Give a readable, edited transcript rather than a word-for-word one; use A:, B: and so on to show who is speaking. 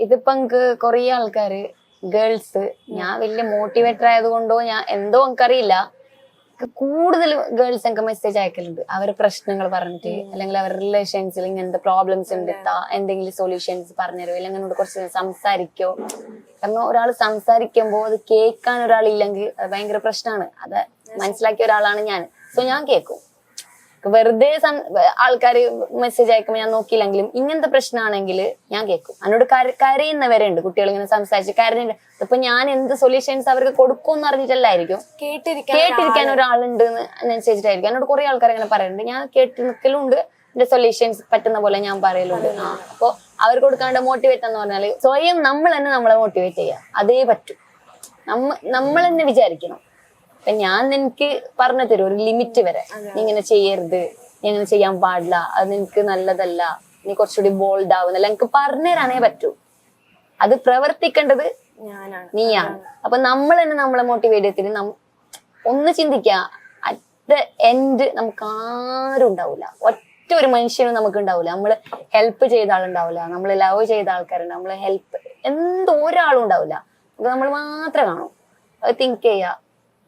A: ഇതിപ്പോ എനിക്ക് കൊറേ ആൾക്കാര് ഗേൾസ്, ഞാൻ വലിയ മോട്ടിവേറ്റർ ആയതുകൊണ്ടോ ഞാൻ എന്തോ എനിക്കറിയില്ല, കൂടുതൽ ഗേൾസ് എനിക്ക് മെസ്സേജ് അയക്കലുണ്ട്. അവരുടെ പ്രശ്നങ്ങൾ പറഞ്ഞിട്ട്, അല്ലെങ്കിൽ അവരുടെ റിലേഷൻസിൽ ഇങ്ങനത്തെ പ്രോബ്ലംസ് ഉണ്ട്, എന്തെങ്കിലും സൊല്യൂഷൻസ് പറഞ്ഞുതരോ, അല്ലെങ്കിൽ എന്നോട് കുറച്ച് സംസാരിക്കോ. കാരണം ഒരാൾ സംസാരിക്കുമ്പോൾ അത് കേൾക്കാൻ ഒരാളില്ലെങ്കിൽ അത് ഭയങ്കര പ്രശ്നമാണ്. അത് മനസ്സിലാക്കിയ ഒരാളാണ് ഞാൻ. സോ ഞാൻ കേൾക്കും. വെറുതെ ആൾക്കാര് മെസ്സേജ് അയക്കുമ്പോൾ ഞാൻ നോക്കിയില്ലെങ്കിലും ഇങ്ങനത്തെ പ്രശ്നമാണെങ്കിൽ ഞാൻ കേൾക്കും. എന്നോട് കരയുന്നവരെ ഉണ്ട്, കുട്ടികൾ ഇങ്ങനെ സംസാരിച്ച് കരഞ്ഞിട്ട്. ഇപ്പൊ ഞാൻ എന്ത് സൊല്യൂഷൻസ് അവർക്ക് കൊടുക്കുമെന്ന് അറിഞ്ഞിട്ടല്ലായിരിക്കും, കേട്ടിരിക്കാൻ ഒരാളുണ്ട് എന്ന് അനുസരിച്ചിട്ടായിരിക്കും. എന്നോട് കുറെ ആൾക്കാർ അങ്ങനെ പറയുന്നുണ്ട്. ഞാൻ കേട്ട് നിൽക്കലുണ്ട്, എന്റെ സൊല്യൂഷൻസ് പറ്റുന്ന പോലെ ഞാൻ പറയലുണ്ട്. അപ്പൊ അവർ കൊടുക്കാണ്ട് മോട്ടിവേറ്റ് എന്ന് പറഞ്ഞാല് സ്വയം നമ്മൾ തന്നെ നമ്മളെ മോട്ടിവേറ്റ് ചെയ്യുക, അതേ പറ്റൂ. നമ്മൾ തന്നെ വിചാരിക്കണം. അപ്പൊ ഞാൻ നിനക്ക് പറഞ്ഞു തരും ഒരു ലിമിറ്റ് വരെ, നീ ഇങ്ങനെ ചെയ്യരുത്, നീ അങ്ങനെ ചെയ്യാൻ പാടില്ല, അത് നിനക്ക് നല്ലതല്ല, നീ കുറച്ചുകൂടി ബോൾഡ് ആവുന്നല്ല, എനിക്ക് പറഞ്ഞു തരാനേ പറ്റൂ. അത് പ്രവർത്തിക്കേണ്ടത് നീയാണ്. അപ്പൊ നമ്മൾ തന്നെ നമ്മളെ മോട്ടിവേറ്റ് ചെയ്തിട്ട് ഒന്ന് ചിന്തിക്കുക, അറ്റ് ദ എൻഡ് നമുക്ക് ആരും ഉണ്ടാവില്ല, ഒറ്റ ഒരു മനുഷ്യനും നമുക്ക് ഉണ്ടാവില്ല. നമ്മള് ഹെൽപ്പ് ചെയ്ത ആളുണ്ടാവില്ല, നമ്മള് ലവ് ചെയ്ത ആൾക്കാരുണ്ട്, നമ്മള് ഹെൽപ്പ് ഒരാളും ഉണ്ടാവില്ല. നമ്മൾ മാത്രമേ കാണൂ. അത് തിങ്ക് ചെയ്യുക.